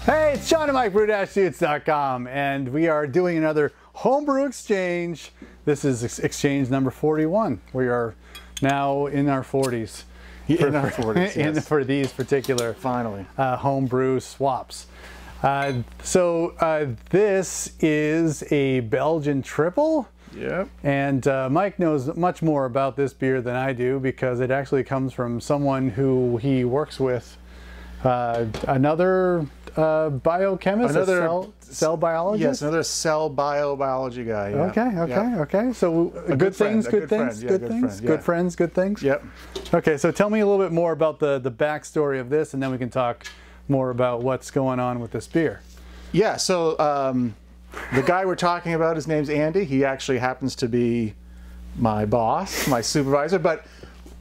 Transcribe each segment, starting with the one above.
Hey, it's John and Mike, brew-shoots.com, and we are doing another homebrew exchange. This is exchange number 41. We are now in our 40s. In our 40s, yes. For these particular finally homebrew swaps. This is a Belgian Triple. Yep. And Mike knows much more about this beer than I do because it actually comes from someone who he works with, another biochemist, another cell biologist. Yes, another cell biobiology guy. Yeah. Okay. So good things. Good things. Yep. Okay, so tell me a little bit more about the backstory of this, and then we can talk more about what's going on with this beer. Yeah. So the guy we're talking about, his name's Andy. He actually happens to be my boss, my supervisor, but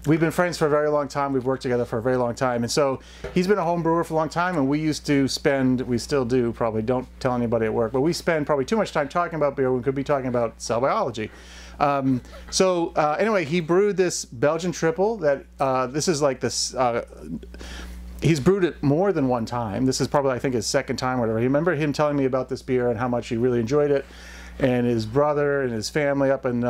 we've been friends for a very long time. We've worked together for a very long time. And so he's been a home brewer for a long time, and we used to spend, we still do probably, don't tell anybody at work, but we spend probably too much time talking about beer. We could be talking about cell biology. Anyway, he brewed this Belgian Triple that, this is like this, he's brewed it more than one time. This is probably, I think, his second time or whatever. I remember him telling me about this beer and how much he really enjoyed it. And his brother and his family up in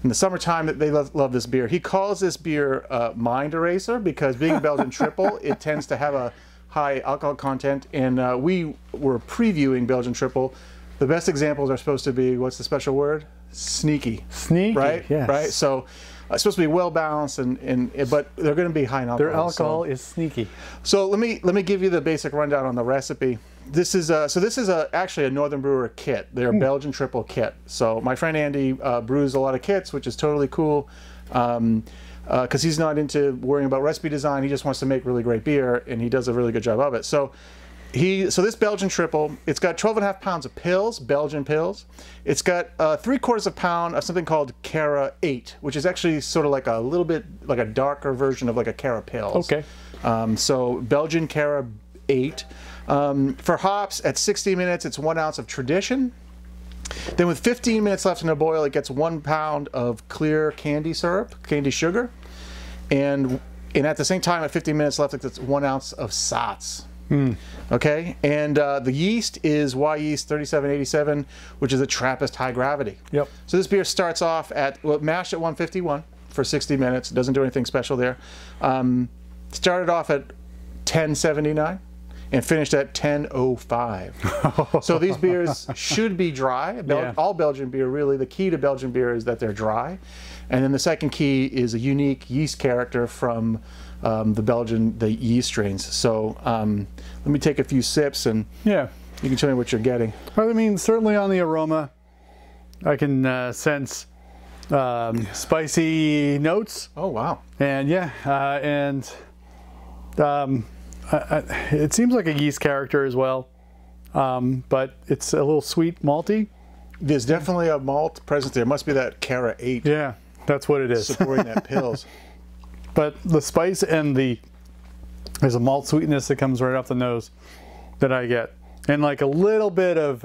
the summertime, that they love this beer. He calls this beer mind eraser because being a Belgian Triple, it tends to have a high alcohol content. And we were previewing Belgian Triple. The best examples are supposed to be, what's the special word? Sneaky. Sneaky, right? Yes. Right? So it's supposed to be well balanced, but they're going to be high in alcohol. Their alcohol is sneaky. So let me give you the basic rundown on the recipe. This is actually a Northern Brewer kit. They're a Belgian Triple kit. So my friend Andy brews a lot of kits, which is totally cool, because he's not into worrying about recipe design. He just wants to make really great beer, and he does a really good job of it. So this Belgian Triple, it's got 12.5 pounds of pills, Belgian pills. It's got 3/4 pound of something called Cara 8, which is actually sort of like a little bit like a darker version of like a Cara pills. Okay. So Belgian Cara 8. For hops, at 60 minutes, it's 1 ounce of Tradition. Then with 15 minutes left in a boil, it gets 1 pound of clear candy syrup, candy sugar. And at the same time, at 15 minutes left, it gets 1 ounce of Saaz. Okay, and the yeast is Y yeast 3787, which is a Trappist high gravity. Yep. So this beer starts off at, well, mashed at 151 for 60 minutes. It doesn't do anything special there. Started off at 1079 and finished at 1005. So these beers should be dry. All Belgian beer, really, the key to Belgian beer is that they're dry. And then the second key is a unique yeast character from the yeast strains. So let me take a few sips and you can tell me what you're getting. Well, I mean, certainly on the aroma, I can sense spicy notes. Oh, wow. And it seems like a yeast character as well, but it's a little sweet malty. There's definitely a malt present there. It must be that Cara 8. Yeah, that's what it is. Supporting that pills. But the spice and there's a malt sweetness that comes right off the nose that I get. And like a little bit of,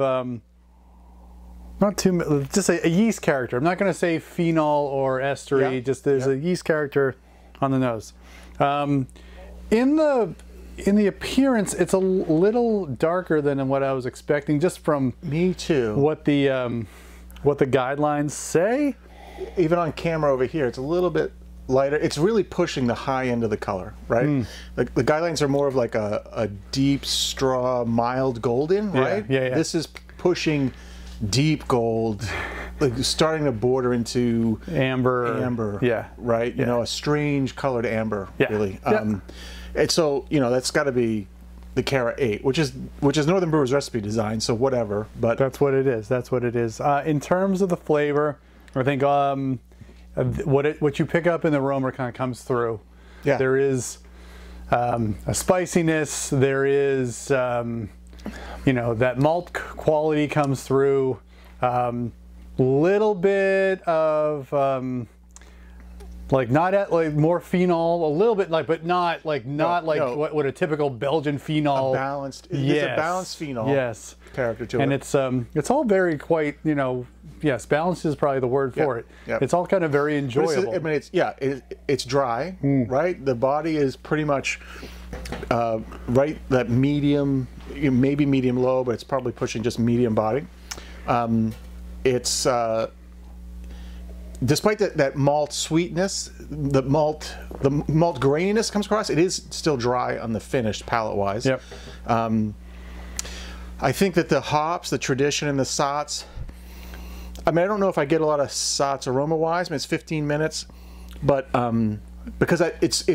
not too, just a yeast character. I'm not going to say phenol or estery, just there's a yeast character on the nose. In the appearance, it's a little darker than what I was expecting, just from me too. What the guidelines say. Even on camera over here, it's a little bit lighter. It's really pushing the high end of the color, right? The guidelines are more of like a deep straw, mild golden, right? Yeah. This is pushing deep gold, like starting to border into amber. Yeah. Right. You know, a strange colored amber. Really. And so, you know, that's got to be the Cara 8, which is Northern Brewer's recipe design. So whatever, but that's what it is. That's what it is. In terms of the flavor, I think what you pick up in the aroma kind of comes through. Yeah. There is a spiciness. There is you know, that malt quality comes through. Little bit of like more phenol, a little bit but not like what a typical Belgian phenol. A balanced, it's a balanced phenol character to it. And it's all very quite, you know, yes, balanced is probably the word for it. Yep. It's all kind of very enjoyable. I mean, it's dry, right? The body is pretty much right, that medium maybe medium low, but it's probably pushing just medium body. It's despite that malt sweetness, the malt graininess comes across. It is still dry on the finish palate wise. Yep. I think that the hops, the tradition, and the Saaz. I mean, I don't know if I get a lot of Saaz aroma wise. I mean, it's 15 minutes, but because it's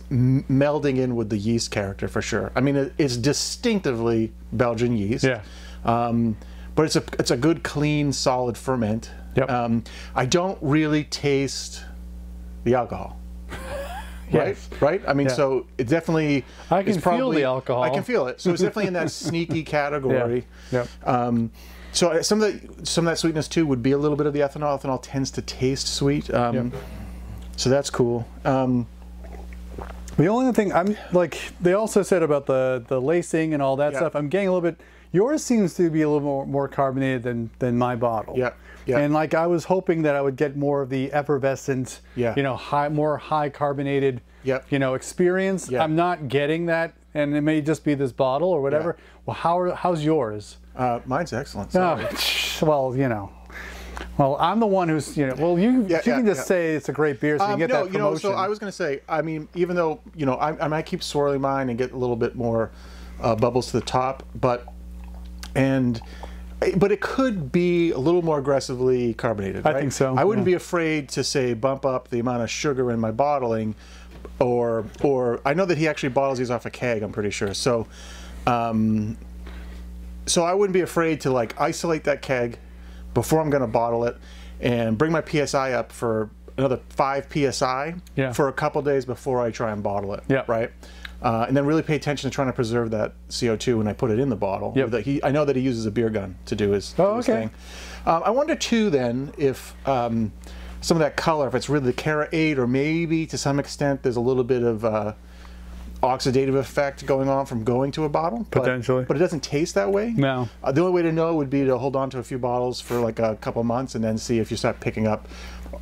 melding in with the yeast character for sure. I mean, it's distinctively Belgian yeast. Yeah. But it's a good, clean, solid ferment. Yep. I don't really taste the alcohol. Right? Yes. Right? I mean, Yeah. So it definitely I can feel the alcohol. I can feel it. So it's definitely in that sneaky category. Yeah. Yep. So some of that sweetness too would be a little bit of the ethanol. Ethanol tends to taste sweet. Yep. So that's cool. The only thing I'm like, they also said about the lacing and all that stuff. I'm getting a little bit. Yours seems to be a little more carbonated than my bottle. Yeah. Yeah. And like I was hoping that I would get more of the effervescent, more high carbonated, experience. Yeah. I'm not getting that, and it may just be this bottle or whatever. Yeah. Well, how's yours? Mine's excellent. Sorry. Well, I'm the one who's, you can just say it's a great beer, so you get that promotion. So I was going to say, I mean, even though, I might keep swirling mine and get a little bit more bubbles to the top, but it could be a little more aggressively carbonated. Right? I think so. I wouldn't be afraid to say bump up the amount of sugar in my bottling, or I know that he actually bottles these off a keg. I'm pretty sure. So, so I wouldn't be afraid to like isolate that keg before I'm going to bottle it, and bring my PSI up for another 5 PSI for a couple days before I try and bottle it. Yeah. Right. And then really pay attention to trying to preserve that CO2 when I put it in the bottle. Yep. I know that he uses a beer gun to do his, thing. I wonder too then if some of that color, if it's really the Cara 8, or maybe to some extent there's a little bit of oxidative effect going on from going to a bottle. Potentially. But it doesn't taste that way. No. The only way to know would be to hold on to a few bottles for like a couple months and then see if you start picking up.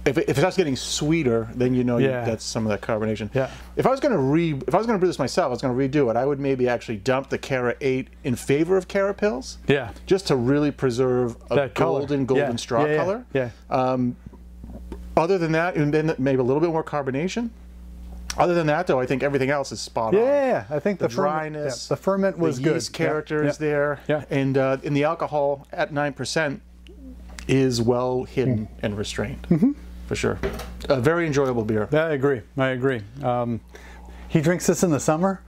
If it starts getting sweeter, then that's some of that carbonation. Yeah. If I was going to brew this myself, I was going to redo it. I would maybe actually dump the Cara 8 in favor of Cara Pils. Yeah. Just to really preserve a that golden straw color. Yeah. Other than that, and then maybe a little bit more carbonation. Other than that, though, I think everything else is spot on. Yeah, I think the dryness, the ferment was the good. yeast character is there, and in the alcohol at 9% is well hidden and restrained, for sure. A very enjoyable beer. I agree. He drinks this in the summer.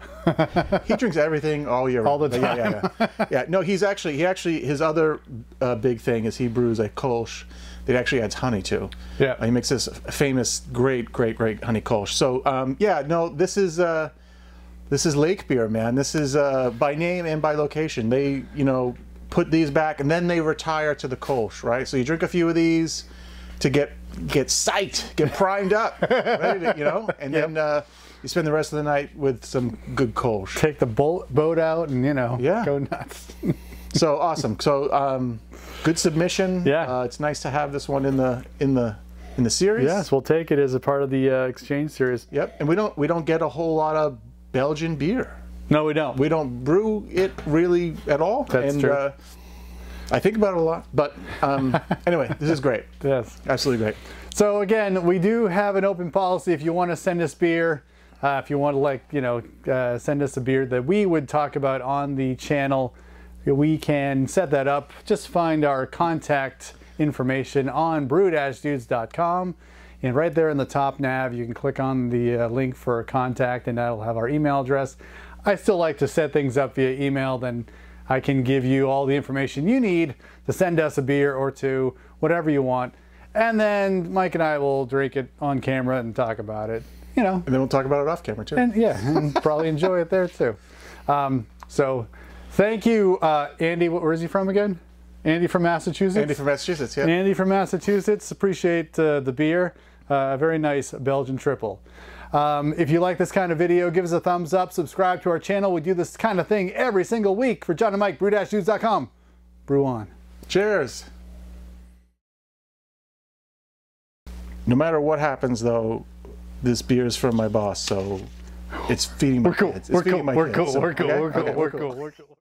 He drinks everything all year, all the time. Yeah. No, he actually his other big thing is he brews a Kolsch that actually adds honey to. Yeah. He makes this famous great honey Kolsch. So this is lake beer, man. This is by name and by location. They put these back and then they retire to the Kolsch, right? So you drink a few of these to get psyched, get primed up, ready to, and then you spend the rest of the night with some good Kolsch. Take the boat out and go nuts. So awesome. So good submission. Yeah. It's nice to have this one in the series. Yes, we'll take it as a part of the exchange series. Yep. And we don't get a whole lot of Belgian beer. No, we don't. We don't brew it really at all. That's true. I think about it a lot. But anyway, this is great. Yes. Absolutely great. So again, we do have an open policy. If you want to send us beer, if you want to send us a beer that we would talk about on the channel, we can set that up. Just find our contact information on brew-dudes.com, and right there in the top nav you can click on the link for contact, and that'll have our email address. I still like to set things up via email, then I can give you all the information you need to send us a beer or two, whatever you want, and then Mike and I will drink it on camera and talk about it, And then we'll talk about it off camera too. And probably enjoy it there too. So thank you, Andy. Where is he from again? Andy from Massachusetts? Andy from Massachusetts, yeah. Andy from Massachusetts. Appreciate the beer. A very nice Belgian Triple. If you like this kind of video, give us a thumbs up. Subscribe to our channel. We do this kind of thing every single week. For John and Mike, brew-dudes.com. Brew on. Cheers. No matter what happens, though, this beer is from my boss, so It's feeding my kids. It's feeding my kids. We're cool.